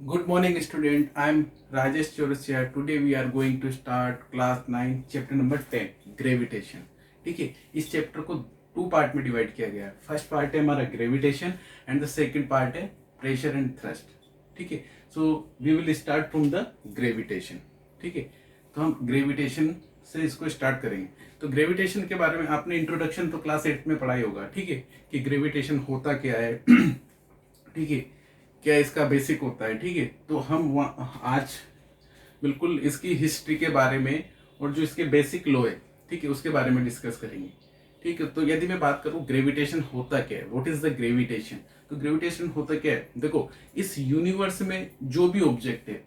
Good morning, student. I'm Rajesh Chaurasia. Today we are going to start class 9, chapter number 10, gravitation. ठीक है, इस chapter को two part में divide किया गया है. फर्स्ट पार्ट है हमारा gravitation and the second part है प्रेशर एंड थ्रस्ट. ठीक है, so we will start from the gravitation. ठीक है, तो हम ग्रेविटेशन से इसको स्टार्ट करेंगे. तो ग्रेविटेशन के बारे में आपने इंट्रोडक्शन तो क्लास 8 में पढ़ाई होगा. ठीक है, कि ग्रेविटेशन होता क्या है. ठीक है, क्या इसका बेसिक होता है. ठीक है, तो हम आज बिल्कुल इसकी हिस्ट्री के बारे में और जो इसके बेसिक लॉ है, ठीक है, उसके बारे में डिस्कस करेंगे. ठीक है, तो यदि मैं बात करूं ग्रेविटेशन होता क्या है, व्हाट इज द ग्रेविटेशन. तो ग्रेविटेशन होता क्या है, देखो इस यूनिवर्स में जो भी ऑब्जेक्ट है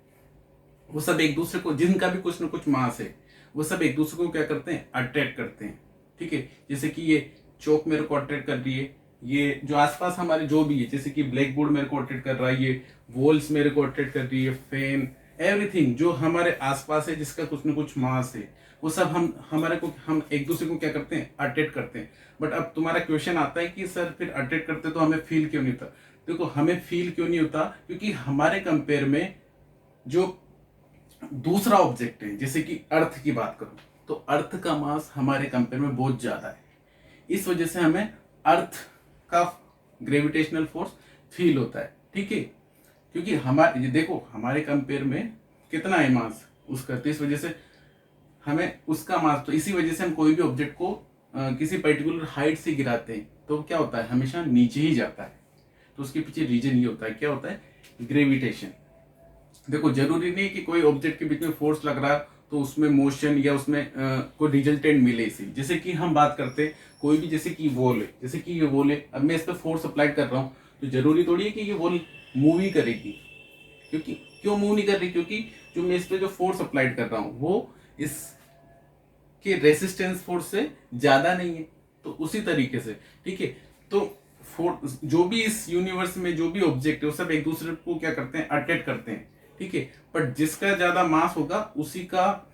वो सब एक दूसरे को, जिनका भी कुछ ना कुछ मास है, वो सब एक दूसरे को क्या करते हैं, अट्रैक्ट करते हैं. ठीक है, जैसे कि ये चौक मेरे को अट्रैक्ट कर रही है, ये जो आसपास हमारे जो भी है, जैसे कि ब्लैक बोर्ड मेरे को अट्रैक्ट कर रहा है, ये वॉल्स मेरे को अट्रैक्ट कर रही है, फैन, एवरीथिंग जो हमारे आसपास है जिसका कुछ ना कुछ मास है, वो सब हम एक दूसरे को क्या करते हैं, अट्रैक्ट करते हैं. बट अब तुम्हारा क्वेश्चन आता है कि सर फिर अट्रैक्ट करते तो हमें फील क्यों नहीं होता. देखो हमें फील क्यों नहीं होता, क्योंकि हमारे कंपेयर में जो दूसरा ऑब्जेक्ट है, जैसे कि अर्थ की बात करूं, तो अर्थ का मास हमारे कंपेयर में बहुत ज्यादा है. इस वजह से हमें अर्थ का ग्रेविटेशनल फोर्स फील होता है. ठीक है, क्योंकि हमारे ये देखो हमारे कंपेयर में कितना है मास उसका, तो इस वजह से हमें उसका मास, तो इसी वजह से हम कोई भी ऑब्जेक्ट को किसी पर्टिकुलर हाइट से गिराते हैं तो क्या होता है, हमेशा नीचे ही जाता है. तो उसके पीछे रीजन ये होता है, क्या होता है, ग्रेविटेशन. देखो जरूरी नहीं कि कोई ऑब्जेक्ट के बीच में फोर्स लग रहा है तो उसमें मोशन या उसमें कोई रिजल्टेंट मिले. इसी जैसे कि हम बात करते हैं कोई भी, जैसे कि वॉल है, जैसे कि ये वॉल है, अब मैं इस पर फोर्स अप्लाई कर रहा हूँ तो जरूरी थोड़ी है कि ये वॉल मूव ही करेगी. क्योंकि क्यों मूव नहीं कर रही, क्योंकि जो मैं इस पर जो फोर्स अप्लाइड कर रहा हूँ वो इसके रेसिस्टेंस फोर्स से ज्यादा नहीं है. तो उसी तरीके से, ठीक है, तो जो भी इस यूनिवर्स में जो भी ऑब्जेक्ट है वो सब एक दूसरे को क्या करते हैं, अट्रैक्ट करते हैं. ठीक है, बट जिसका ज्यादा मास होगा उसी का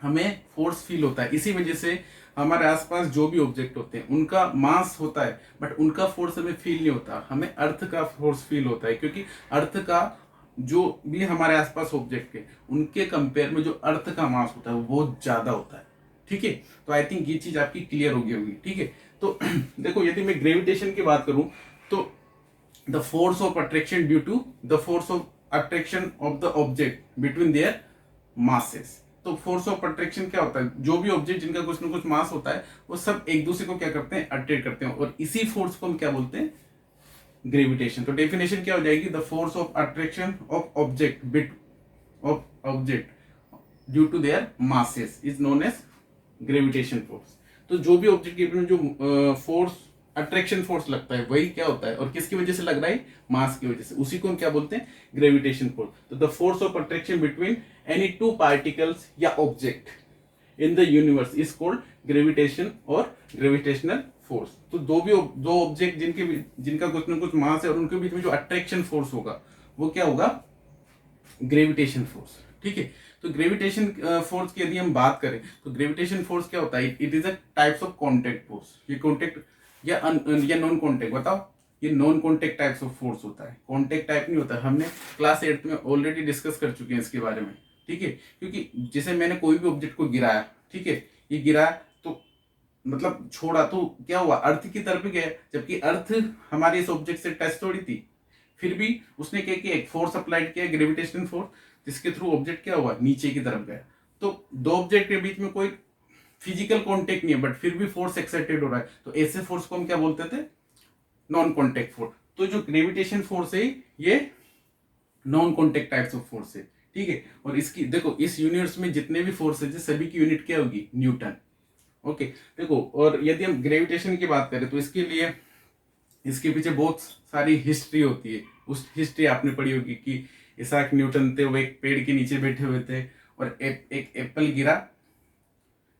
हमें फोर्स फील होता है. इसी वजह से हमारे आसपास जो भी ऑब्जेक्ट होते हैं उनका मास होता है बट उनका फोर्स हमें फील नहीं होता, हमें अर्थ का फोर्स फील होता है. क्योंकि अर्थ का जो भी हमारे आसपास ऑब्जेक्ट है उनके कंपेयर में जो अर्थ का मास होता है वो बहुत ज्यादा होता है. ठीक है, तो आई थिंक ये चीज आपकी क्लियर हो गई होगी. ठीक है, तो देखो यदि मैं ग्रेविटेशन की बात करूं तो the force of attraction due to the force of attraction of the object between their masses. तो फोर्स ऑफ अट्रैक्शन क्या होता है, जो भी ऑब्जेक्ट जिनका कुछ ना कुछ मास होता है वो सब एक दूसरे को क्या करते हैं, अट्रैक्ट करते हैं, और इसी फोर्स को हम क्या बोलते हैं, ग्रेविटेशन. तो डेफिनेशन क्या हो जाएगी, the force of attraction of object due to their masses is known as gravitation force. तो जो भी ऑब्जेक्ट के बीच में जो फोर्स, अट्रैक्शन फोर्स लगता है वही क्या होता है, और किसकी वजह से लग रहा है, मास की वजह से, उसी को हम क्या बोलते हैं, ग्रेविटेशन फोर्स. तो the force of attraction between any two particles या object in the universe is called gravitation और ग्रेविटेशनल फोर्स. तो दो ऑब्जेक्ट जिनका कुछ ना कुछ मास है और उनके बीच में जो अट्रैक्शन फोर्स होगा वो क्या होगा, ग्रेविटेशन फोर्स. ठीक है, तो ग्रेविटेशन फोर्स की यदि हम बात करें तो ग्रेविटेशन फोर्स क्या होता है, it is a types of contact force. ये कॉन्टेक्ट या नॉन कॉन्टेक्ट, बताओ, ये non contact types of force होता है, कॉन्टेक्ट टाइप नहीं होता. हमने क्लास 8 में ऑलरेडी डिस्कस कर चुके हैं इसके बारे में. ठीक है, क्योंकि जैसे मैंने कोई भी ऑब्जेक्ट को गिराया, ठीक है, ये गिराया तो मतलब छोड़ा तो क्या हुआ, अर्थ की तरफ गया, जबकि अर्थ हमारे इस ऑब्जेक्ट से टच थोड़ी थी. फिर भी उसने क्या किया, एक फोर्स अप्लाइड किया, ग्रेविटेशनल फोर्स, जिसके थ्रू ऑब्जेक्ट क्या हुआ, नीचे की तरफ गया. तो दो ऑब्जेक्ट के बीच में कोई फिजिकल कांटेक्ट नहीं है बट फिर भी फोर्स एक्साइटेड हो रहा है, तो ऐसे फोर्स को हम क्या बोलते थे, नॉन कांटेक्ट फोर्स. तो जो ग्रेविटेशन फोर्स है ये non contact types of force है. ठीक है, और इसकी देखो इस यूनिवर्स में जितने भी फोर्स है सभी की यूनिट क्या होगी, न्यूटन. ओके, देखो और यदि हम ग्रेविटेशन की बात करें तो इसके लिए, इसके पीछे बहुत सारी हिस्ट्री होती है. उस हिस्ट्री आपने पढ़ी होगी कि इसाक न्यूटन थे, वो एक पेड़ के नीचे बैठे हुए थे और एक एप्पल गिरा.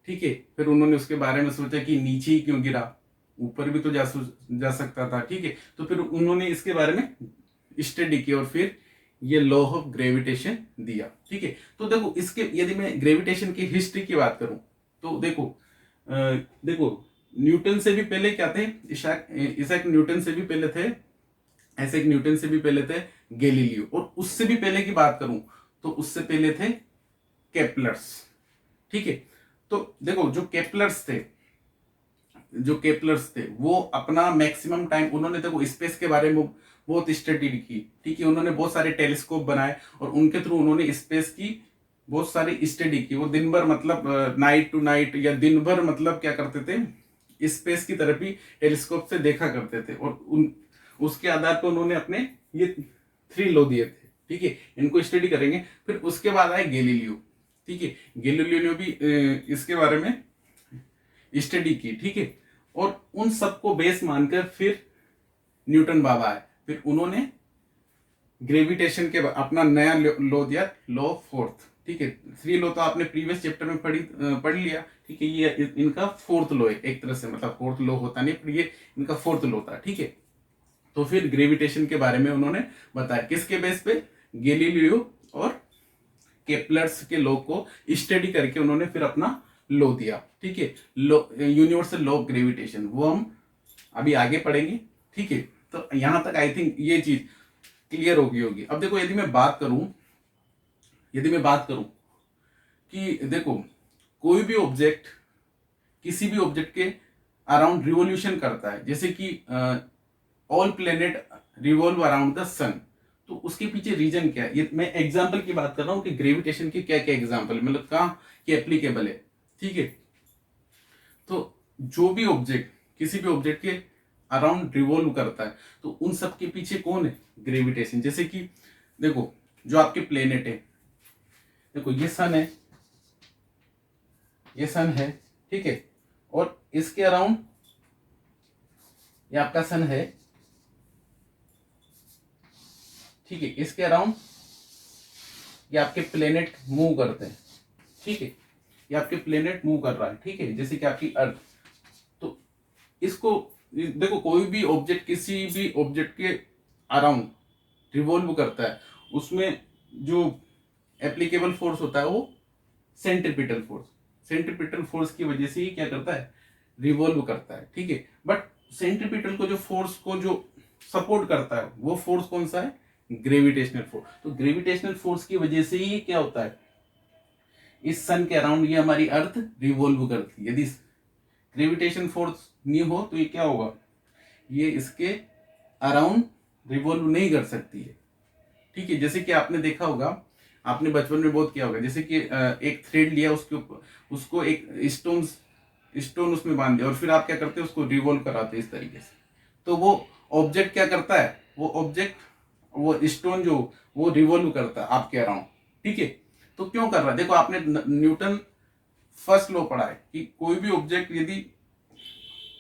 ठीक है, फिर उन्होंने उसके बारे में सोचा कि नीचे ही क्यों गिरा, ऊपर भी तो जा सकता था. ठीक है, तो फिर उन्होंने इसके बारे में स्टडी की और फिर ये लॉ ऑफ ग्रेविटेशन दिया. ठीक है, तो देखो इसके यदि मैं ग्रेविटेशन की हिस्ट्री की बात करूं तो देखो न्यूटन से भी पहले क्या थे, इसाक न्यूटन से भी पहले थे, ऐसे न्यूटन से भी पहले थे गैलीलियो। और उससे भी पहले की बात करूं तो उससे पहले थे केपलर्स। ठीक है, तो देखो जो केपलर्स थे वो अपना मैक्सिमम टाइम उन्होंने देखो स्पेस के बारे में बहुत स्टडी की। ठीक है, उन्होंने बहुत सारे टेलीस्कोप बनाए और उनके थ्रू उन्होंने स्पेस की बहुत सारी स्टडी की। वो दिन भर मतलब नाइट टू नाइट या दिन भर मतलब क्या करते थे, स्पेस की तरफ ही टेलीस्कोप से देखा करते थे। और उसके आधार पर उन्होंने अपने ये 3 लॉ दिए थे। ठीक है, इनको स्टडी करेंगे। फिर उसके बाद आए गैलीलियो। ठीक है, गैलीलियो ने भी इसके बारे में स्टडी की। ठीक है, और उन सबको बेस मानकर फिर न्यूटन बाबा आए। फिर उन्होंने ग्रेविटेशन के अपना नया लॉ दिया, लॉ फोर्थ। ठीक है, 3 लॉ तो आपने प्रीवियस चैप्टर में पढ़ लिया। ठीक है, ये इनका फोर्थ लॉ है एक तरह से, मतलब फोर्थ लॉ होता नहीं पर ये इनका फोर्थ लॉ था। ठीक है, तो फिर ग्रेविटेशन के बारे में उन्होंने बताया किसके बेस पे, गैलीलियो और केपलर्स के लॉ को स्टडी करके उन्होंने फिर अपना लॉ दिया। ठीक है, law, universal law of gravitation, वो हम अभी आगे पढ़ेंगे। ठीक है, तो यहां तक आई थिंक ये चीज क्लियर होगी। अब देखो यदि मैं बात करूं कि देखो कोई भी ऑब्जेक्ट किसी भी ऑब्जेक्ट के अराउंड रिवोल्यूशन करता है, जैसे कि all planet revolve around the sun, तो उसके पीछे रीजन क्या है। ये मैं एग्जांपल की बात कर रहा हूं कि ग्रेविटेशन के क्या क्या एग्जांपल मतलब कहाँ ये एप्लीकेबल है। ठीक है, तो जो भी ऑब्जेक्ट किसी भी ऑब्जेक्ट के अराउंड रिवॉल्व करता है तो उन सब के पीछे कौन है, ग्रेविटेशन। जैसे कि देखो जो आपके प्लेनेट है, देखो ये सन है। ठीक है, और इसके अराउंड ये आपका सन है। ठीक है, इसके अराउंड ये आपके प्लेनेट मूव करते हैं। ठीक है, ये आपके प्लेनेट मूव कर रहा है। ठीक है, जैसे कि आपकी अर्थ। तो इसको देखो कोई भी ऑब्जेक्ट किसी भी ऑब्जेक्ट के अराउंड रिवॉल्व करता है, उसमें जो एप्लीकेबल फोर्स होता है वो सेंट्रीपिटल फोर्स की वजह से ही क्या करता है, रिवॉल्व करता है। ठीक है, बट सेंट्रीपिटल को जो फोर्स को जो सपोर्ट करता है वो फोर्स कौन सा है, ग्रेविटेशनल फोर्स। तो ग्रेविटेशनल फोर्स की वजह से ही क्या होता है, इस सन के अराउंड ये हमारी अर्थ रिवॉल्व करती है। यदि ग्रेविटेशन फोर्स नहीं हो तो ये क्या होगा, ये इसके अराउंड रिवॉल्व नहीं कर सकती है। ठीक है, जैसे कि आपने देखा होगा, आपने बचपन में बहुत किया होगा, जैसे कि एक थ्रेड लिया, उसके ऊपर उसको एक स्टोन उसमें बांध दिया और फिर आप क्या करते हैं, उसको रिवॉल्व कराते हैं इस तरीके से। तो वो ऑब्जेक्ट क्या करता है, वो स्टोन जो वो रिवॉल्व करता है आपके अराउंड। ठीक है, तो क्यों कर रहा है, देखो आपने न्यूटन फर्स्ट लॉ पढ़ा है कि कोई भी ऑब्जेक्ट यदि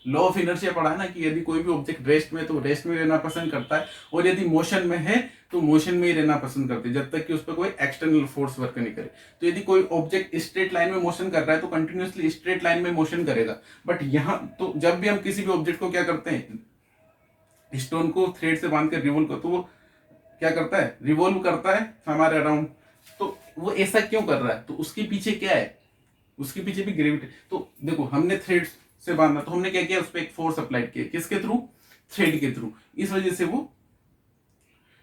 लॉ ऑफ इनर्शिया पढ़ा है ना, कि यदि कोई भी ऑब्जेक्ट रेस्ट में तो रेस्ट में रहना पसंद करता है, और यदि मोशन में है तो मोशन में ही रहना पसंद करते हैं जब तक कि उस पर कोई एक्सटर्नल फोर्स वर्क नहीं करे। तो यदि कोई ऑब्जेक्ट स्ट्रेट लाइन में मोशन कर रहा है तो कंटिन्यूअसली स्ट्रेट लाइन में मोशन करेगा। बट यहाँ तो जब भी हम किसी भी ऑब्जेक्ट को क्या करते हैं, स्टोन को थ्रेड से बांध कर रिवॉल्व कर, तो वो क्या करता है, रिवॉल्व करता है हमारे अराउंड। तो वो ऐसा क्यों कर रहा है, तो उसके पीछे क्या है, उसके पीछे भी ग्रेविटी। तो देखो हमने थ्रेड से बांधा तो हमने क्या किया, उस पर एक फोर्स अप्लाइड किया, किसके थ्रू, थ्रेड के थ्रू। इस वजह से वो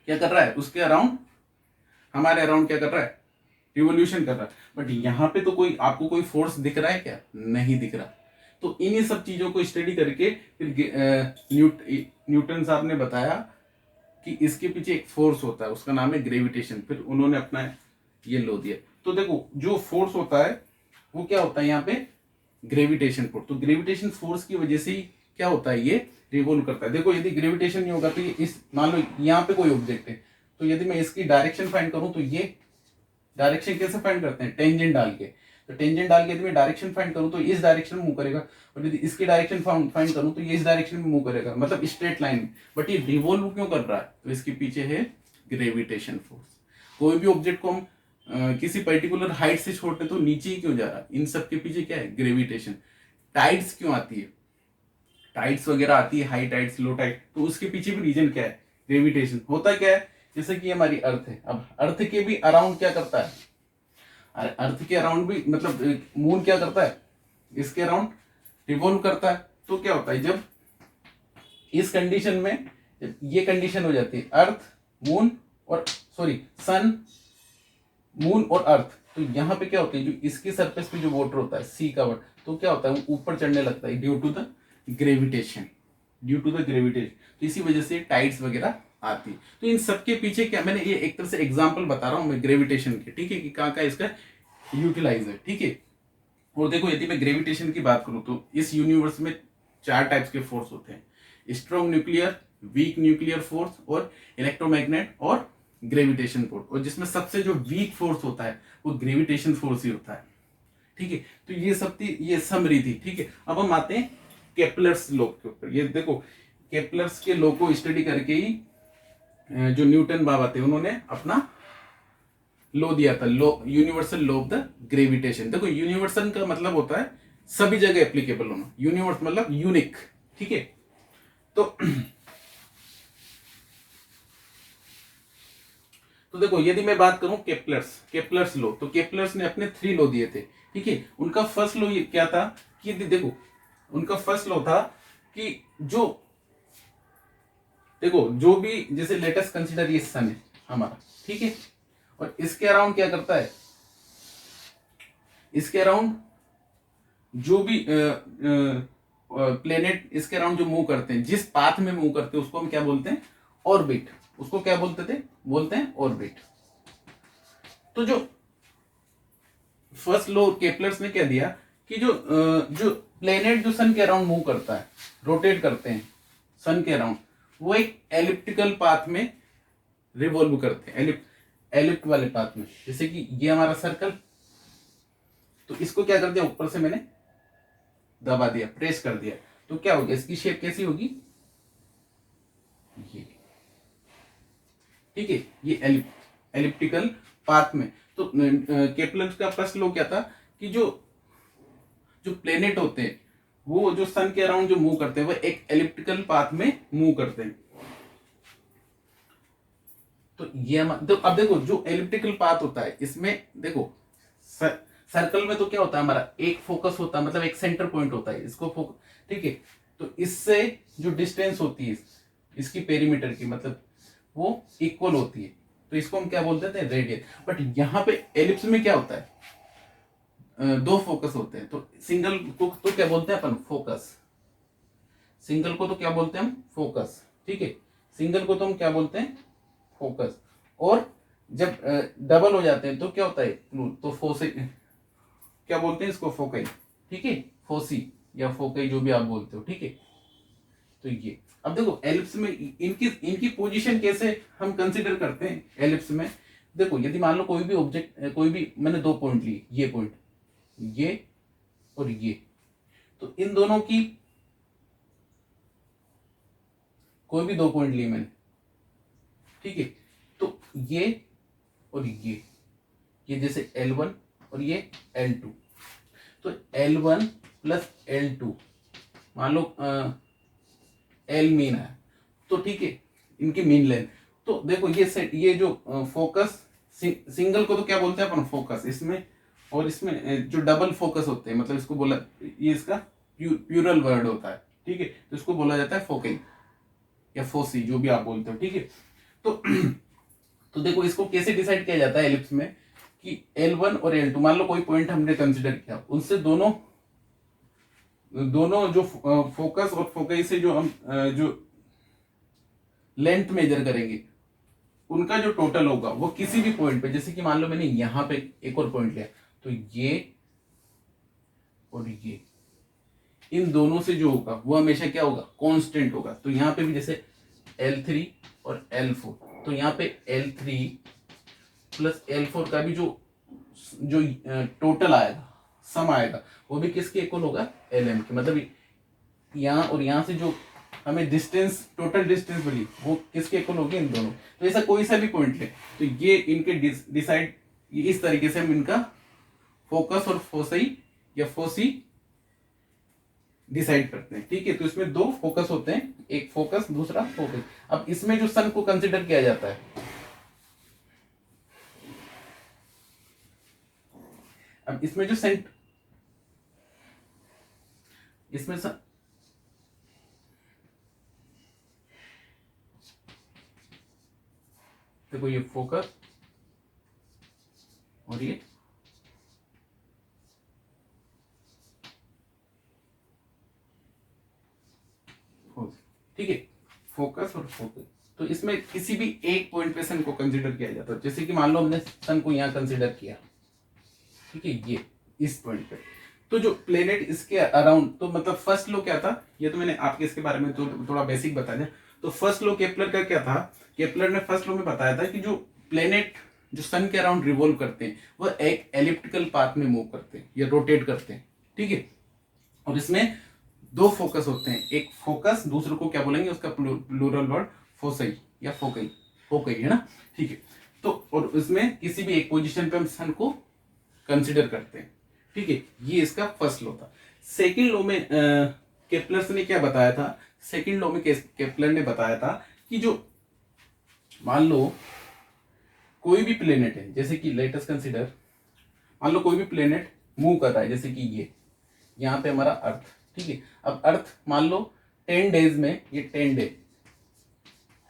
क्या कर रहा है, उसके अराउंड हमारे अराउंड क्या कर रहा है, रिवोल्यूशन कर रहा है। बट यहाँ पे तो कोई आपको कोई फोर्स दिख रहा है क्या, नहीं दिख रहा। तो इन्हीं सब चीजों को स्टडी करके फिर न्यूटन साहब ने बताया कि इसके पीछे एक फोर्स होता है, उसका नाम है ग्रेविटेशन। फिर उन्होंने अपना ये लो दिया। तो देखो जो फोर्स होता है वो क्या होता है यहाँ पे, ग्रेविटेशन फोर्स। तो ग्रेविटेशन फोर्स की वजह से ही क्या होता है, ये रिवॉल्व करता है। देखो यदि ग्रेविटेशन नहीं होगा तो ये इस, मान लो यहाँ पे कोई ऑब्जेक्ट है, तो यदि मैं इसकी डायरेक्शन फाइंड करूं तो ये डायरेक्शन कैसे फाइंड करते हैं, टेंजेंट डाल के। तो टेंजेंट डाल के यदि मैं डायरेक्शन फाइंड करूं तो इस डायरेक्शन में मूव करेगा, और यदि इसकी डायरेक्शन फाइंड करूं तो ये इस डायरेक्शन में मूव करेगा, मतलब स्ट्रेट लाइन में। बट ये रिवॉल्व क्यों कर रहा है, तो इसके पीछे है ग्रेविटेशन फोर्स। कोई भी ऑब्जेक्ट को हम किसी पर्टिकुलर हाइट से छोड़ते तो नीचे ही क्यों जा रहा है, इन सब के पीछे क्या है, ग्रेविटेशन। टाइड्स क्यों आती है, टाइड्स वगैरह आती है, हाई टाइड्स लो टाइड, तो उसके पीछे भी रीजन क्या है, ग्रेविटेशन। होता क्या है, जैसे कि हमारी अर्थ है, अब अर्थ के भी अराउंड क्या करता है, अर्थ के अराउंड भी मतलब मून क्या करता है, इसके अराउंड रिवॉल्व करता है। तो क्या होता है, जब इस कंडीशन में जब ये कंडीशन हो जाती है, अर्थ मून और सॉरी सन, मून और अर्थ, तो यहाँ पे क्या होता है, जो इसकी सरफेस पे जो वाटर होता है सी का वाटर, तो क्या होता है वो ऊपर चढ़ने लगता है due to the gravitation, due to the gravitation. तो इसी वजह से टाइड्स वगैरह आती है। तो इन सबके पीछे क्या, मैंने ये एक तरह से एग्जांपल बता रहा हूँ मैं ग्रेविटेशन के, ठीक है, कि कहाँ कहाँ इसका यूटिलाइज है, ठीक है। और देखो यदि मैं ग्रेविटेशन की बात करूँ तो इस यूनिवर्स में 4 टाइप्स के फोर्स होते हैं, strong nuclear, weak nuclear force और इलेक्ट्रोमैग्नेट और ग्रेविटेशन फोर्स। और जिसमें सबसे जो वीक फोर्स होता है वो ग्रेविटेशन फोर्स ही होता है, ठीक है। तो ये सब थी, ये समरी थी, ठीक है। अब हम आते हैं केपलर्स लॉ के ऊपर। ये देखो केपलर्स के लॉ को स्टडी करके ही जो न्यूटन बाबा थे उन्होंने अपना लॉ दिया था, law, universal law of the gravitation. देखो यूनिवर्सल का मतलब होता है सभी जगह एप्लीकेबल होना, यूनिवर्स मतलब यूनिक, ठीक है। तो तो देखो यदि मैं बात करूं केपलर्स लॉ, तो केपलर्स ने अपने 3 लॉ दिए थे, ठीक है। उनका फर्स्ट लॉ क्या था कि देखो उनका फर्स्ट लॉ था कि जो देखो जो भी, जैसे लेटेस्ट कंसीडर ये सन है हमारा, ठीक है, और इसके अराउंड क्या करता है, इसके अराउंड जो भी प्लेनेट इसके अराउंड जो मूव करते हैं, जिस पाथ में मूव करते हैं उसको हम क्या बोलते हैं, ऑर्बिट। उसको क्या बोलते हैं ऑर्बिट। तो जो फर्स्ट लॉ केपलर्स ने क्या दिया कि जो प्लेनेट जो सन के अराउंड मूव करता है, रोटेट करते हैं सन के अराउंड, वो एक एलिप्टिकल पाथ में रिवॉल्व करते हैं, एलिप्ट वाले पाथ में। जैसे कि ये हमारा सर्कल, तो इसको क्या कर दिया, ऊपर से मैंने दबा दिया, प्रेस कर दिया, तो क्या होगा, इसकी शेप कैसी होगी, ये, ठीक है, ये एलिप्टिकल पाथ में। तो केपलर का फर्स्ट लॉ क्या था कि जो जो प्लेनेट होते हैं वो जो सन के अराउंड जो मूव करते हैं वो एक एलिप्टिकल पाथ में मूव करते हैं। तो ये तो अब देखो जो एलिप्टिकल पाथ होता है इसमें देखो सर्कल में तो क्या होता है, हमारा एक फोकस होता है, मतलब एक सेंटर पॉइंट होता है, इसको फोकस, ठीक है। तो इससे जो डिस्टेंस होती है इसकी पेरीमीटर की, मतलब वो इक्वल होती है, तो इसको हम क्या बोलते थे, रेडियस। बट यहाँ पे एलिप्स में क्या होता है, 2 फोकस होते हैं। तो सिंगल को तो क्या बोलते हैं अपन, फोकस। सिंगल को तो क्या बोलते हैं हम, फोकस, ठीक है। सिंगल को तो हम क्या बोलते हैं, फोकस। और जब डबल हो जाते हैं तो क्या होता है, तो फोसे क्या बोलते हैं इसको, फोकई, ठीक है, फोसी या फोकई जो भी आप बोलते हो, ठीक है। तो ये अब देखो एलिप्स में इनकी इनकी पोजीशन कैसे हम कंसीडर करते हैं एलिप्स में। देखो यदि मान लो कोई भी ऑब्जेक्ट, कोई भी मैंने 2 पॉइंट लिए, ये पॉइंट, ये और ये, तो इन दोनों की कोई भी 2 पॉइंट लिए मैंने, ठीक है। तो ये और ये जैसे L1 और ये L2, तो L1 प्लस L2 मान लो L मीन है, तो ठीक है, इनकी मीन लेंथ। तो देखो ये सेट, ये जो फोकस, सिंगल को तो क्या बोलते हैं अपन, फोकस इसमें, और इसमें जो डबल फोकस होते हैं, मतलब इसको बोला, ये इसका प्यूरल वर्ड होता है, ठीक है, तो इसको बोला जाता है फोकई या फोसी जो भी आप बोलते हो, ठीक है। तो तो देखो इसको कैसे डिसाइड किया जाता है एलिप्स में कि L1 और L2 मान लो कोई पॉइंट हमने कंसीडर किया, उनसे दोनों दोनों जो फोकस और फोकई से जो हम जो लेंथ मेजर करेंगे, उनका जो टोटल होगा वो किसी भी पॉइंट पे, जैसे कि मान लो मैंने यहां पे एक और पॉइंट लिया, तो ये और ये, इन दोनों से जो होगा वो हमेशा क्या होगा, कांस्टेंट होगा। तो यहाँ पे भी जैसे L3 और L4, तो यहाँ पे L3 प्लस L4 का भी जो जो टोटल आएगा, सम आएगा, वो भी किसके इक्वल होगा, Lm के। मतलब यहाँ और यहाँ से जो हमें डिस्टेंस, टोटल डिस्टेंस मिली, वो किसके इक्वल होगी, इन दोनों। तो ऐसा कोई सा भी पॉइंट ले, तो ये इनके डिसाइड, इस तरीके से हम इनका फोकस और फोसई या फोसी डिसाइड करते हैं, ठीक है। तो इसमें 2 फोकस होते हैं, एक फोकस दूसरा फोकस। अब इसमें जो सन को कंसिडर किया जाता है, अब इसमें जो सेंट, इसमें देखो ये फोकस और ये फोकस, ठीक है, फोकस और फोकस। तो इसमें किसी भी एक पॉइंट पे सन को कंसीडर किया जाता है। जैसे कि मान लो हमने सन को यहाँ कंसीडर किया, ठीक है, ये इस पॉइंट पे, तो जो प्लेनेट इसके अराउंड, तो मतलब फर्स्ट लॉ क्या था, ये तो मैंने आपके इसके बारे में तो थोड़ा बेसिक बता दिया। तो फर्स्ट लॉ केपलर का क्या था, केपलर ने फर्स्ट लॉ में बताया था कि जो प्लेनेट जो सन के अराउंड रिवॉल्व करते हैं वह एक एलिप्टिकल पाथ में मूव करते हैं या रोटेट करते हैं, ठीक है। और इसमें दो फोकस होते हैं, एक फोकस, दूसरे को क्या बोलेंगे, उसका प्लूरल वर्ड फोसई या फोकई, फोकई है ना, ठीक है। तो और इसमें किसी भी एक पोजीशन पे हम सन को कंसिडर करते हैं, ठीक है। ये इसका फर्स्ट लॉ था। सेकंड लॉ में केपलर ने क्या बताया था, सेकंड लॉ में केपलर ने बताया था कि जो मान लो कोई भी प्लेनेट है, जैसे कि लेट अस कंसीडर, मान लो कोई भी प्लेनेट मूव कर रहा है, जैसे कि ये यहाँ पे हमारा अर्थ, ठीक है। अब अर्थ मान लो 10 डेज में, ये 10 डे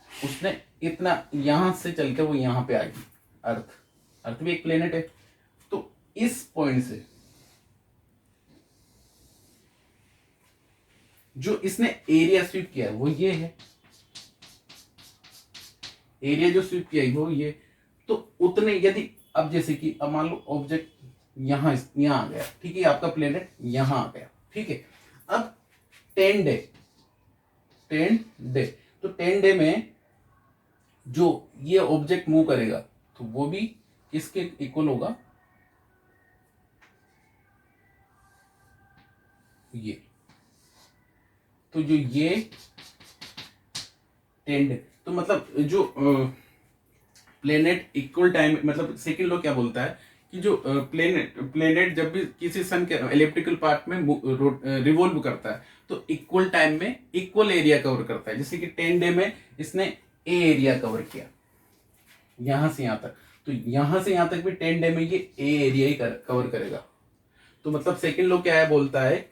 उसने इतना यहां से चल के वो यहां पे आएगी, अर्थ, अर्थ भी एक प्लेनेट है। तो इस पॉइंट से जो इसने एरिया स्वीप किया है वो ये है, एरिया जो स्वीप किया है वो ये। तो उतने यदि अब जैसे कि अब मान लो ऑब्जेक्ट यहां आ गया, ठीक है, आपका प्लेनेट यहां आ गया, ठीक है। अब 10 डे, 10 डे, तो 10 डे में जो ये ऑब्जेक्ट मूव करेगा तो वो भी किसके इक्वल होगा, ये। तो जो ये 10 डे, तो मतलब जो प्लेनेट इक्वल टाइम, मतलब सेकंड लॉ क्या बोलता है कि जो प्लेनेट जब भी किसी सन के एलिप्टिकल पार्ट में रिवॉल्व करता है तो इक्वल टाइम में इक्वल एरिया कवर करता है। जैसे कि 10 डे में इसने ए एरिया कवर किया यहां से यहां तक, तो यहां से यहां तक भी 10 डे में ये ए एरिया ही कवर करेगा। तो मतलब सेकंड लॉ क्या है, बोलता है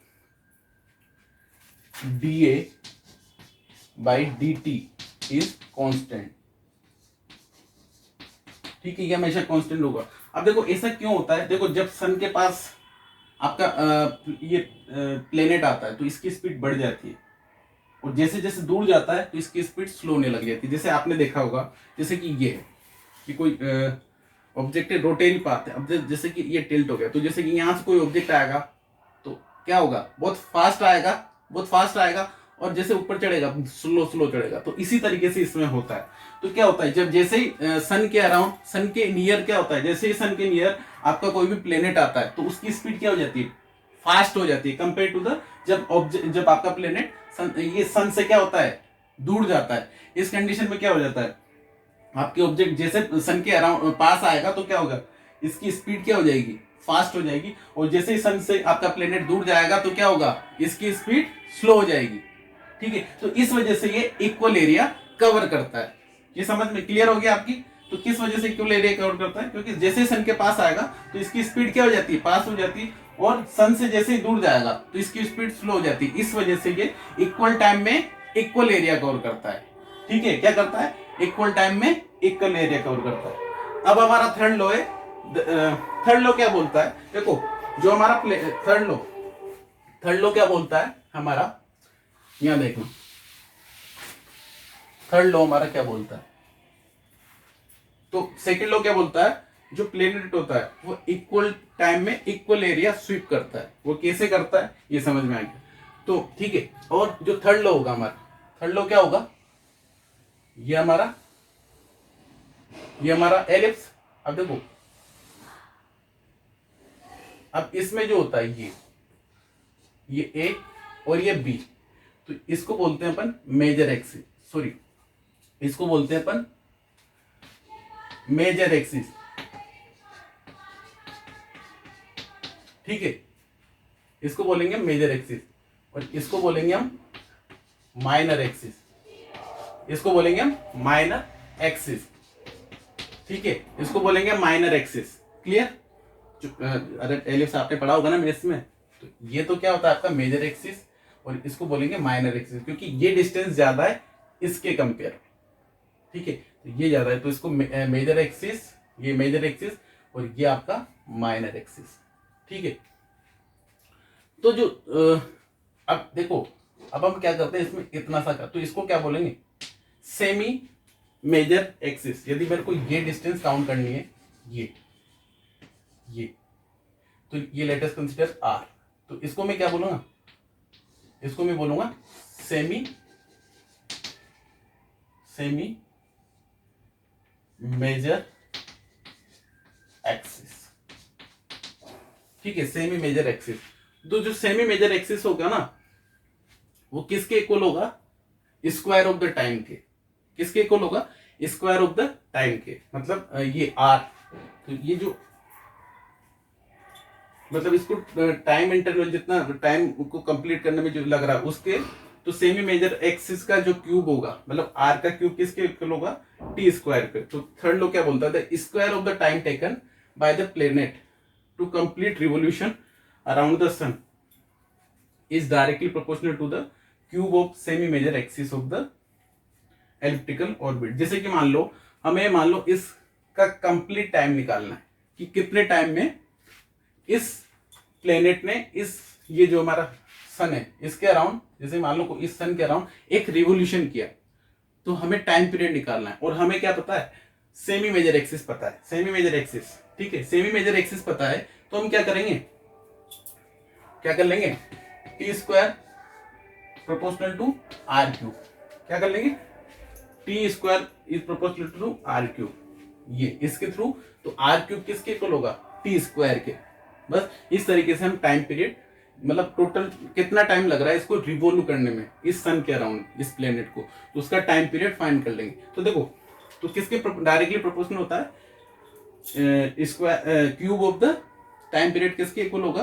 D A by d T is constant, ठीक है, ये हमेशा कांस्टेंट होगा। अब देखो ऐसा क्यों होता है, देखो जब सन के पास आपका ये प्लेनेट आता है तो इसकी स्पीड बढ़ जाती है, और जैसे जैसे दूर जाता है तो इसकी स्पीड स्लो होने लग जाती है। जैसे आपने देखा होगा, जैसे कि ये है कि कोई ऑब्जेक्ट है, रोटेरी पाथ है। अब जैसे कि ये टिल्ट हो गया, तो जैसे कि यहां से कोई ऑब्जेक्ट आएगा तो क्या होगा, बहुत फास्ट आएगा, बहुत फास्ट आएगा, और जैसे ऊपर चढ़ेगा स्लो स्लो चढ़ेगा। तो इसी तरीके से इसमें होता है। तो क्या होता है, जब जैसे ही सन के अराउंड, सन के नियर क्या होता है, जैसे ही सन के नियर आपका कोई भी प्लेनेट आता है तो उसकी स्पीड क्या हो जाती है, फास्ट हो जाती है कंपेयर टू द जब आपका प्लेनेट ये सन से क्या होता है, दूर जाता है। इस कंडीशन में क्या हो जाता है, आपके ऑब्जेक्ट जैसे सन के अराउंड पास आएगा तो क्या होगा, इसकी स्पीड क्या हो जाएगी, फास्ट हो जाएगी, और जैसे ही सन से आपका प्लेनेट दूर जाएगा तो क्या होगा, इसकी स्पीड स्लो हो जाएगी, ठीक है। तो इस वजह से ये इक्वल एरिया कवर करता है। ये समझ में क्लियर हो गया आपकी। तो किस वजह से इक्वल एरिया कवर करता है, क्योंकि जैसे सन के पास आएगा तो इसकी स्पीड क्या हो जाती है, पास हो जाती है, और सन से जैसे ही दूर जाएगा तो इसकी स्पीड स्लो हो जाती है। इस वजह से ये इक्वल टाइम में इक्वल एरिया कवर करता है, ठीक है, क्या करता है, इक्वल टाइम में इक्वल एरिया कवर करता है। अब हमारा थर्ड लॉ है, थर्ड लॉ क्या बोलता है, देखो जो हमारा थर्ड लॉ क्या बोलता है हमारा, यहां देखो थर्ड लॉ हमारा क्या बोलता है। तो सेकंड लॉ क्या बोलता है, जो प्लेनेट होता है वो इक्वल टाइम में इक्वल एरिया स्वीप करता है। वो कैसे करता है ये समझ में आ गया, तो ठीक है। और जो थर्ड लॉ होगा हमारा, थर्ड लॉ क्या होगा, ये हमारा एलिप्स। अब देखो, अब इसमें जो होता है ये ए और ये बी, तो इसको बोलते हैं अपन मेजर एक्सिस, सॉरी इसको बोलते हैं अपन मेजर एक्सिस, ठीक है, इसको बोलेंगे मेजर एक्सिस, और इसको बोलेंगे हम माइनर एक्सिस, इसको बोलेंगे हम माइनर एक्सिस, ठीक है, इसको बोलेंगे माइनर एक्सिस। क्लियर, अरे एलिप्स आपने पढ़ा होगा ना मेथ्स में, तो ये तो क्या होता है आपका मेजर एक्सिस, और इसको बोलेंगे माइनर एक्सिस, क्योंकि ये डिस्टेंस ज्यादा है इसके कंपेयर, ठीक है। तो ये ज्यादा है, तो इसको मेजर एक्सिस, ये मेजर एक्सिस और ये आपका माइनर एक्सिस। ठीक है, तो जो अब देखो, अब हम क्या करते हैं इसमें इतना सा का, तो इसको क्या बोलेंगे, सेमी मेजर एक्सिस। यदि मेरे को ये डिस्टेंस काउंट करनी है, ये तो ये लेट अस कंसीडर आर, तो इसको मैं क्या बोलूंगा, इसको मैं बोलूंगा सेमी मेजर एक्सिस। ठीक है, सेमी मेजर एक्सिस। तो जो सेमी मेजर एक्सिस होगा ना, वो किसके इक्वल होगा, स्क्वायर ऑफ द टाइम के। किसके इक्वल होगा, स्क्वायर ऑफ द टाइम के। मतलब ये आर, तो ये जो मतलब इसको टाइम इंटरवल जितना टाइम को कंप्लीट करने में जो लग रहा है उसके, तो सेमी मेजर एक्सिस का जो क्यूब होगा, मतलब आर का क्यूब किसके इक्वल होगा, टी स्क्वायर पे। तो थर्ड लॉ क्या बोलता है, the square of the time taken by the planet to complete revolution around the sun is directly proportional to the cube of semi major axis of the elliptical orbit. जैसे कि मान लो हमें, मान लो इसका complete time निकालना है कि कितने टाइम में इस प्लेनेट ने इस, ये जो हमारा सन है इसके अराउंड, जैसे मान लो इस सन के अराउंड एक रिवोल्यूशन किया, तो हमें टाइम पीरियड निकालना है। और हमें क्या पता है, सेमी मेजर एक्सिस पता है, सेमी मेजर एक्सिस। ठीक है, सेमी मेजर एक्सिस पता है, तो हम क्या करेंगे, क्या कर लेंगे, T square proportional to R cube. क्या कर लेंगे, T square is proportional to R cube, ये इसके थ्रू। तो आर क्यूब किसके इक्वल होगा, टी स्क्वायर के। बस इस तरीके से हम टाइम पीरियड, मतलब टोटल कितना टाइम लग रहा है इसको रिवॉल्व करने में इस सन के अराउंड, इस प्लेनेट को, तो उसका टाइम पीरियड फाइंड कर लेंगे। तो देखो, तो किसके डायरेक्टली प्रोपोर्शनल होता है, square cube of the time period किसके इक्वल होगा,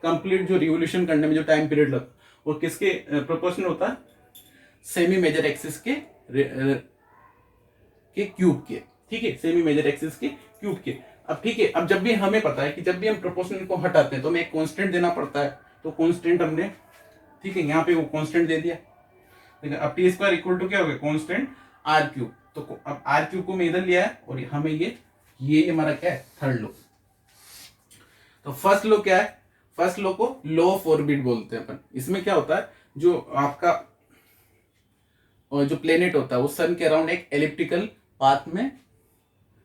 कंप्लीट जो रिवोल्यूशन करने में जो टाइम पीरियड लगा, और किसके प्रोपोर्शनल होता है, सेमी मेजर एक्सिस के क्यूब के। ठीक है, सेमी मेजर एक्सिस के क्यूब के। अब ठीक है, अब जब भी हमें पता है कि जब भी हम प्रोपोर्शनल को हटाते हैं तो हमें एक कांस्टेंट देना पड़ता है, तो कांस्टेंट हमने, ठीक है, यहाँ पे वो कांस्टेंट दे दिया। ठीक है, अब टी स्क्वायर इक्वल टू क्या हो गया, कांस्टेंट आर क्यूब। तो अब आर क्यूब को मैं इधर लिया है, और हमें ये हमारा क्या है, थर्ड लॉ। तो फर्स्ट लॉ क्या है, फर्स्ट लॉ को लॉ ऑफ ऑर्बिट बोलते हैं अपन। इसमें क्या होता है, जो आपका और जो प्लेनेट होता है वो सन के अराउंड एक एलिप्टिकल पाथ में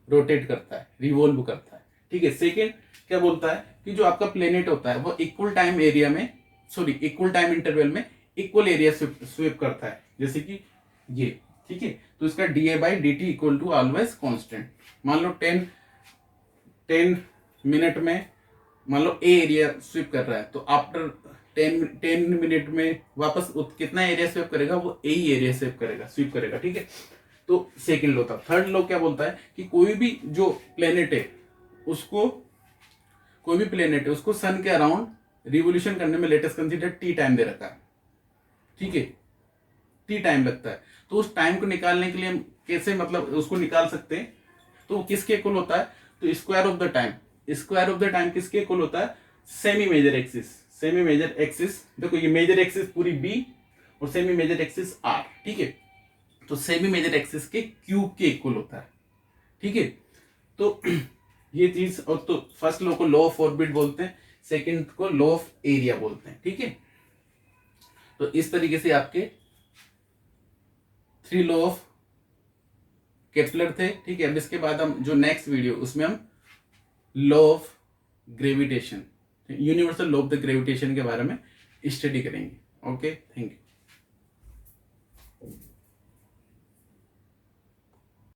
रोटेट करता है, रिवॉल्व करता है। ठीक है, सेकेंड क्या बोलता है कि जो आपका प्लेनेट होता है वो इक्वल टाइम एरिया में, सॉरी इक्वल टाइम इंटरवल में इक्वल एरिया स्वीप करता है, जैसे कि ये। ठीक है, तो इसका dA by d t equal to always constant. मान लो 10 मिनट में मान लो ए एरिया स्वीप कर रहा है, तो आफ्टर 10 मिनट में वापस कितना एरिया स्वीप करेगा, वो ए ही एरिया स्वीप करेगा। ठीक है, तो सेकंड लॉ था। थर्ड लॉ क्या बोलता है कि कोई भी जो प्लेनेट है उसको, कोई भी प्लेनेट है उसको सन के अराउंड रिवोल्यूशन करने में लेटेस्ट कंसीडर टी टाइम दे रखा है। ठीक है, टी टाइम लगता है, तो उस टाइम को निकालने के लिए हम कैसे, मतलब उसको निकाल सकते हैं, तो किसके इक्वल होता है, तो square of the time. Square of the time किसके इक्वल होता है, semi major axis. Semi major axis, देखो ये मेजर एक्सिस पूरी बी और सेमी मेजर एक्सिस आर। ठीक है, तो सेमी मेजर एक्सिस के क्यूब के इक्वल होता है। ठीक है, तो ये चीज, और तो फर्स्ट लॉ को लॉ ऑफ ऑर्बिट बोलते हैं, सेकंड को लॉ ऑफ एरिया बोलते हैं। ठीक है, तो इस तरीके से आपके 3 लॉ ऑफ केपलर थे। ठीक है, अब इसके बाद हम जो नेक्स्ट वीडियो, उसमें हम law of gravitation, universal law of the gravitation के बारे में स्टडी करेंगे। Okay, thank you.